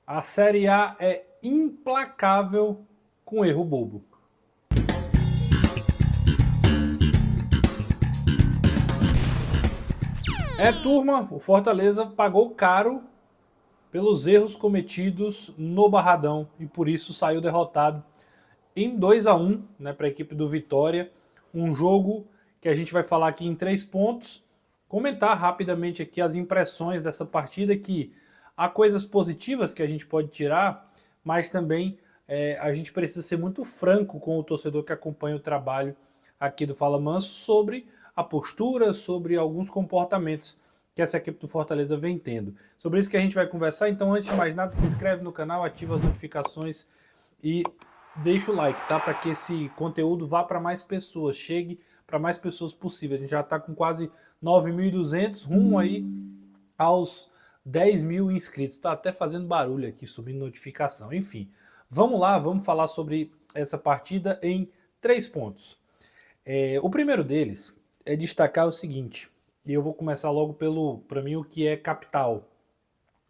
A Série A é implacável com erro bobo. Turma, o Fortaleza pagou caro pelos erros cometidos no Barradão e por isso saiu derrotado em 2-1, né, para a equipe do Vitória. Um jogo que a gente vai falar aqui em 3 pontos, comentar rapidamente aqui as impressões dessa partida, que há coisas positivas que a gente pode tirar, mas também a gente precisa ser muito franco com o torcedor que acompanha o trabalho aqui do Fala Manso sobre a postura, sobre alguns comportamentos que essa equipe do Fortaleza vem tendo. Sobre isso que a gente vai conversar, então antes de mais nada, se inscreve no canal, ativa as notificações e deixa o like, tá? Para que esse conteúdo vá para mais pessoas, chegue para mais pessoas possível. A gente já está com quase 9.200, rumo aí aos 10 mil inscritos. Está até fazendo barulho aqui, subindo notificação. Enfim, vamos lá, vamos falar sobre essa partida em 3 pontos. O primeiro deles é destacar o seguinte, e eu vou começar logo pelo, para mim, o que é capital.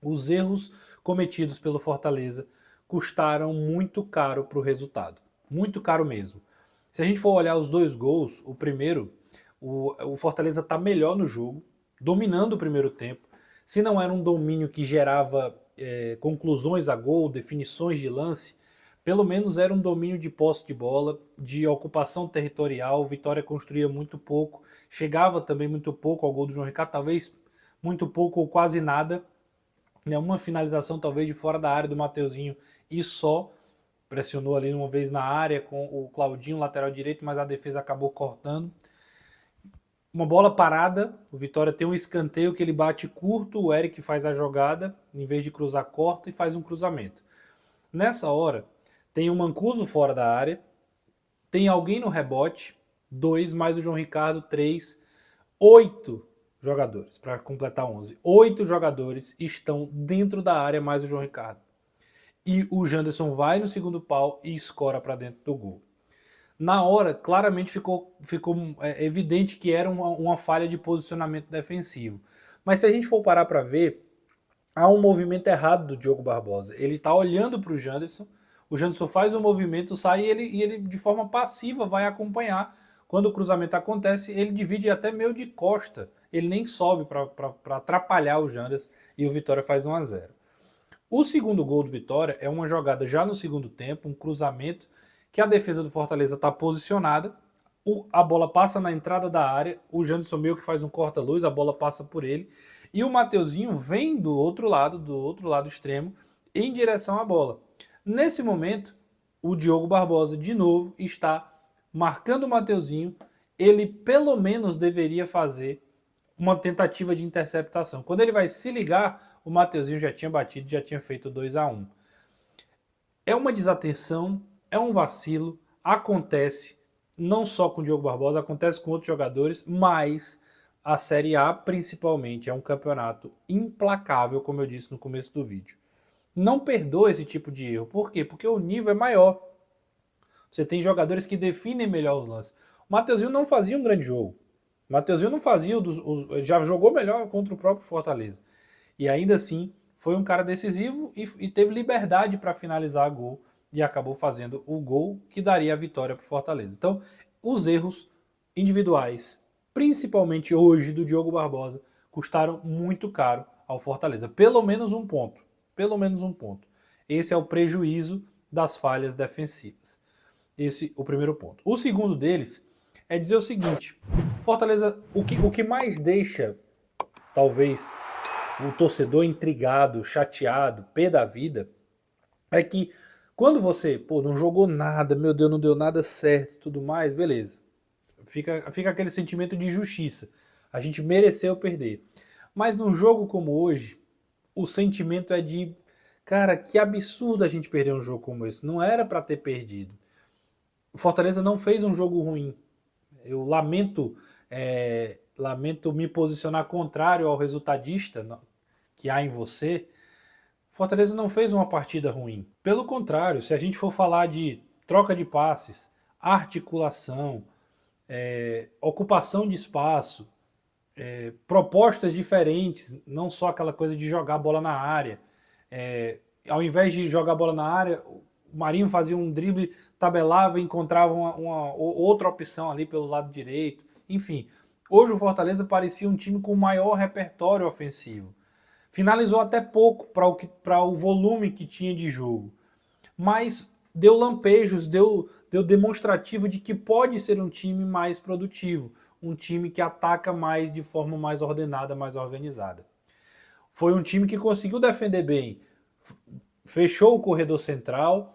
Os erros cometidos pelo Fortaleza custaram muito caro para o resultado. Muito caro mesmo. Se a gente for olhar os 2 gols, o primeiro, o Fortaleza está melhor no jogo, dominando o primeiro tempo. Se não era um domínio que gerava conclusões a gol, definições de lance, pelo menos era um domínio de posse de bola, de ocupação territorial. O Vitória construía muito pouco, chegava também muito pouco ao gol do João Ricardo, talvez muito pouco ou quase nada. Uma finalização talvez de fora da área do Mateuzinho e só. Pressionou ali uma vez na área com o Claudinho, lateral direito, mas a defesa acabou cortando. Uma bola parada, o Vitória tem um escanteio que ele bate curto, o Eric faz a jogada, em vez de cruzar, corta e faz um cruzamento. Nessa hora, tem o Mancuso fora da área, tem alguém no rebote, 2 mais o João Ricardo, 3, 8 jogadores, para completar 11. 8 jogadores estão dentro da área mais o João Ricardo. E o Janderson vai no segundo pau e escora para dentro do gol. Na hora, claramente ficou evidente que era uma falha de posicionamento defensivo. Mas se a gente for parar para ver, há um movimento errado do Diogo Barbosa. Ele está olhando para o Janderson faz um movimento, sai e ele de forma passiva vai acompanhar. Quando o cruzamento acontece, ele divide até meio de costa. Ele nem sobe para atrapalhar o Janderson e o Vitória faz 1-0. O segundo gol do Vitória é uma jogada já no segundo tempo, um cruzamento que a defesa do Fortaleza está posicionada, a bola passa na entrada da área, o Janderson meio que faz um corta-luz, a bola passa por ele, e o Mateuzinho vem do outro lado extremo, em direção à bola. Nesse momento, o Diogo Barbosa, de novo, está marcando o Mateuzinho, ele pelo menos deveria fazer uma tentativa de interceptação. Quando ele vai se ligar, o Mateuzinho já tinha batido, já tinha feito 2-1. É uma desatenção, é um vacilo, acontece não só com o Diogo Barbosa, acontece com outros jogadores, mas a Série A principalmente é um campeonato implacável, como eu disse no começo do vídeo. Não perdoa esse tipo de erro. Por quê? Porque o nível é maior. Você tem jogadores que definem melhor os lances. O Mateuzinho não fazia um grande jogo. O Mateuzinho não fazia, já jogou melhor contra o próprio Fortaleza. E ainda assim, foi um cara decisivo e teve liberdade para finalizar a gol e acabou fazendo o gol que daria a vitória para o Fortaleza. Então, os erros individuais, principalmente hoje do Diogo Barbosa, custaram muito caro ao Fortaleza. Pelo menos um ponto. Pelo menos um ponto. Esse é o prejuízo das falhas defensivas. Esse é o primeiro ponto. O segundo deles é dizer o seguinte: Fortaleza, o que mais deixa, talvez, o torcedor intrigado, chateado, pé da vida, é que quando você, não jogou nada, meu Deus, não deu nada certo e tudo mais, beleza. Fica aquele sentimento de justiça. A gente mereceu perder. Mas num jogo como hoje, o sentimento é de, cara, que absurdo a gente perder um jogo como esse. Não era para ter perdido. O Fortaleza não fez um jogo ruim. Eu lamento me posicionar contrário ao resultadista que há em você. Fortaleza não fez uma partida ruim. Pelo contrário, se a gente for falar de troca de passes, articulação, ocupação de espaço, propostas diferentes, não só aquela coisa de jogar a bola na área, ao invés de jogar a bola na área, o Marinho fazia um drible, tabelava e encontrava uma outra opção ali pelo lado direito. Enfim, hoje o Fortaleza parecia um time com maior repertório ofensivo. Finalizou até pouco para o volume que tinha de jogo, mas deu lampejos, deu demonstrativo de que pode ser um time mais produtivo, um time que ataca mais de forma mais ordenada, mais organizada. Foi um time que conseguiu defender bem, fechou o corredor central,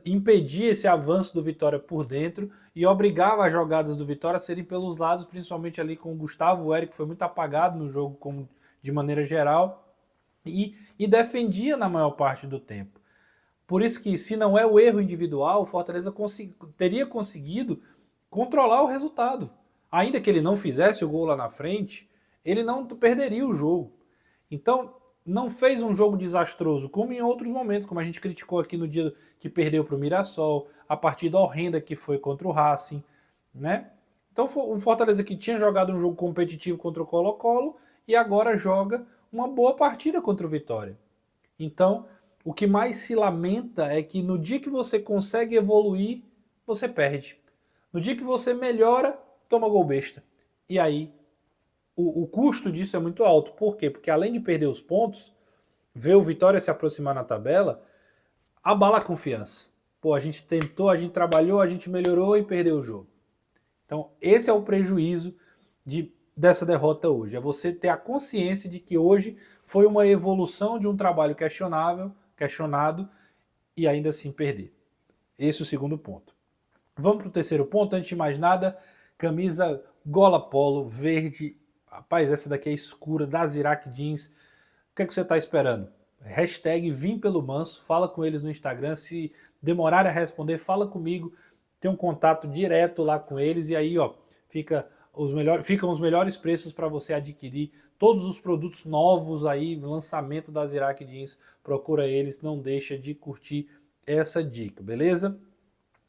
impedia esse avanço do Vitória por dentro e obrigava as jogadas do Vitória a serem pelos lados, principalmente ali com o Gustavo. O Eric foi muito apagado no jogo de maneira geral e defendia na maior parte do tempo. Por isso que, se não é o erro individual, o Fortaleza teria conseguido controlar o resultado. Ainda que ele não fizesse o gol lá na frente, ele não perderia o jogo. Então, não fez um jogo desastroso, como em outros momentos, como a gente criticou aqui no dia que perdeu para o Mirassol, a partida horrenda que foi contra o Racing, né? Então, o Fortaleza que tinha jogado um jogo competitivo contra o Colo-Colo e agora joga uma boa partida contra o Vitória. Então, o que mais se lamenta é que no dia que você consegue evoluir, você perde. No dia que você melhora, toma gol besta. E aí, o custo disso é muito alto. Por quê? Porque além de perder os pontos, ver o Vitória se aproximar na tabela, abala a confiança. Pô, a gente tentou, a gente trabalhou, a gente melhorou e perdeu o jogo. Então, esse é o prejuízo dessa derrota hoje. É você ter a consciência de que hoje foi uma evolução de um trabalho questionado, e ainda assim perder. Esse é o segundo ponto. Vamos para o terceiro ponto. Antes de mais nada, camisa gola polo, verde. Rapaz, essa daqui é escura, da Zirac Jeans. O que é que você está esperando? Hashtag Vim Pelo Manso, fala com eles no Instagram. Se demorarem a responder, fala comigo. Tem um contato direto lá com eles e aí, ó, ficam os melhores preços para você adquirir todos os produtos novos aí, lançamento da Zirac Jeans. Procura eles, não deixa de curtir essa dica, beleza?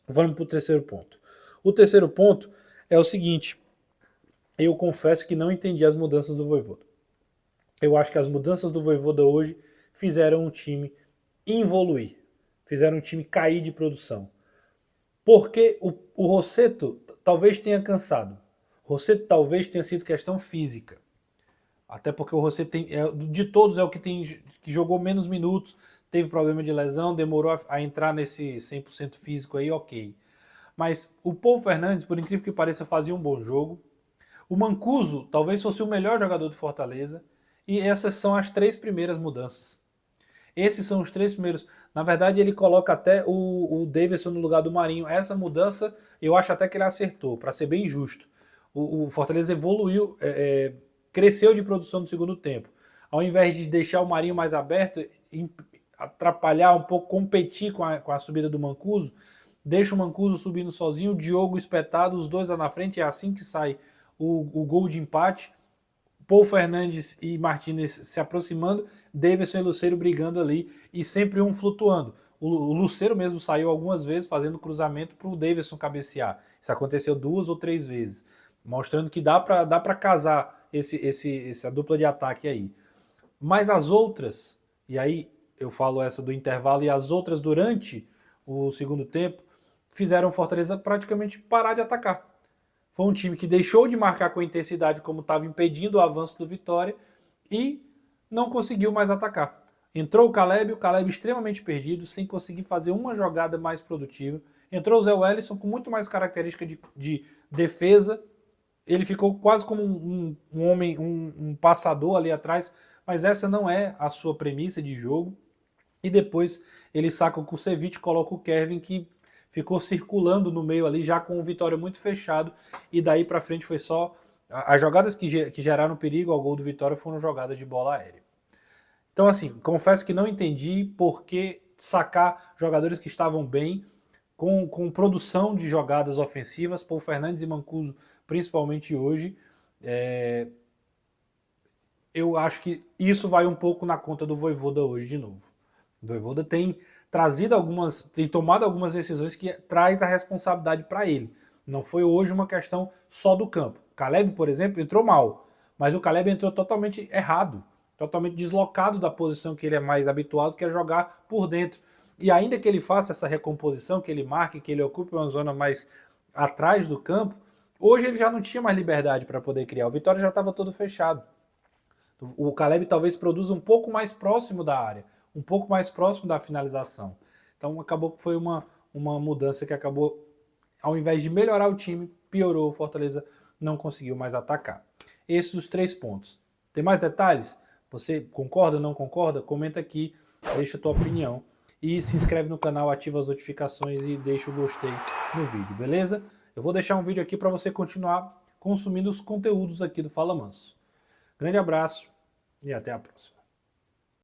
Vamos para o terceiro ponto. O terceiro ponto é o seguinte: eu confesso que não entendi as mudanças do Vojvoda. Eu acho que as mudanças do Vojvoda hoje fizeram um time evoluir, fizeram um time cair de produção. Porque o Rossetto talvez tenha cansado. O Rossetto talvez tenha sido questão física. Até porque o Rossetto de todos é o que jogou menos minutos, teve problema de lesão, demorou a entrar nesse 100% físico aí, ok. Mas o Paul Fernandes, por incrível que pareça, fazia um bom jogo. O Mancuso talvez fosse o melhor jogador do Fortaleza. E essas são as 3 primeiras mudanças. Esses são os 3 primeiros. Na verdade, ele coloca até o Davidson no lugar do Marinho. Essa mudança, eu acho até que ele acertou, para ser bem justo. O Fortaleza evoluiu, cresceu de produção no segundo tempo. Ao invés de deixar o Marinho mais aberto, atrapalhar um pouco, competir com a subida do Mancuso, deixa o Mancuso subindo sozinho, o Diogo espetado, os dois lá na frente, é assim que sai o gol de empate. Paul Fernandes e Martinez se aproximando, Davidson e Lucero brigando ali e sempre um flutuando. O Lucero mesmo saiu algumas vezes fazendo cruzamento para o Davidson cabecear. Isso aconteceu 2 ou 3 vezes, mostrando que dá para casar essa dupla de ataque aí. Mas as outras, e aí eu falo essa do intervalo, e as outras durante o segundo tempo, fizeram o Fortaleza praticamente parar de atacar. Foi um time que deixou de marcar com intensidade como estava impedindo o avanço do Vitória e não conseguiu mais atacar. Entrou o Caleb extremamente perdido, sem conseguir fazer uma jogada mais produtiva. Entrou o Zé Wellison com muito mais característica de defesa. Ele ficou quase como um homem, um passador ali atrás, mas essa não é a sua premissa de jogo. E depois ele saca o Kusevich, coloca o Kevin, que ficou circulando no meio ali, já com o Vitória muito fechado, e daí para frente foi só... As jogadas que geraram perigo ao gol do Vitória foram jogadas de bola aérea. Então, assim, confesso que não entendi por que sacar jogadores que estavam bem, com produção de jogadas ofensivas, Paul Fernandes e Mancuso, principalmente hoje. Eu acho que isso vai um pouco na conta do Vojvoda hoje de novo. O Vojvoda tem tomado algumas decisões que traz a responsabilidade para ele. Não foi hoje uma questão só do campo. Caleb, por exemplo, entrou mal, mas o Caleb entrou totalmente errado. totalmente deslocado da posição que ele é mais habituado, que é jogar por dentro. E ainda que ele faça essa recomposição, que ele marque, que ele ocupe uma zona mais atrás do campo, hoje ele já não tinha mais liberdade para poder criar. O Vitória já estava todo fechado. O Caleb talvez produza um pouco mais próximo da área, um pouco mais próximo da finalização. Então acabou que foi uma mudança que acabou, ao invés de melhorar o time, piorou. O Fortaleza não conseguiu mais atacar. Esses os 3 pontos. Tem mais detalhes? Você concorda, não concorda? Comenta aqui, deixa a tua opinião. E se inscreve no canal, ativa as notificações e deixa o gostei no vídeo, beleza? Eu vou deixar um vídeo aqui para você continuar consumindo os conteúdos aqui do Fala Manso. Grande abraço e até a próxima.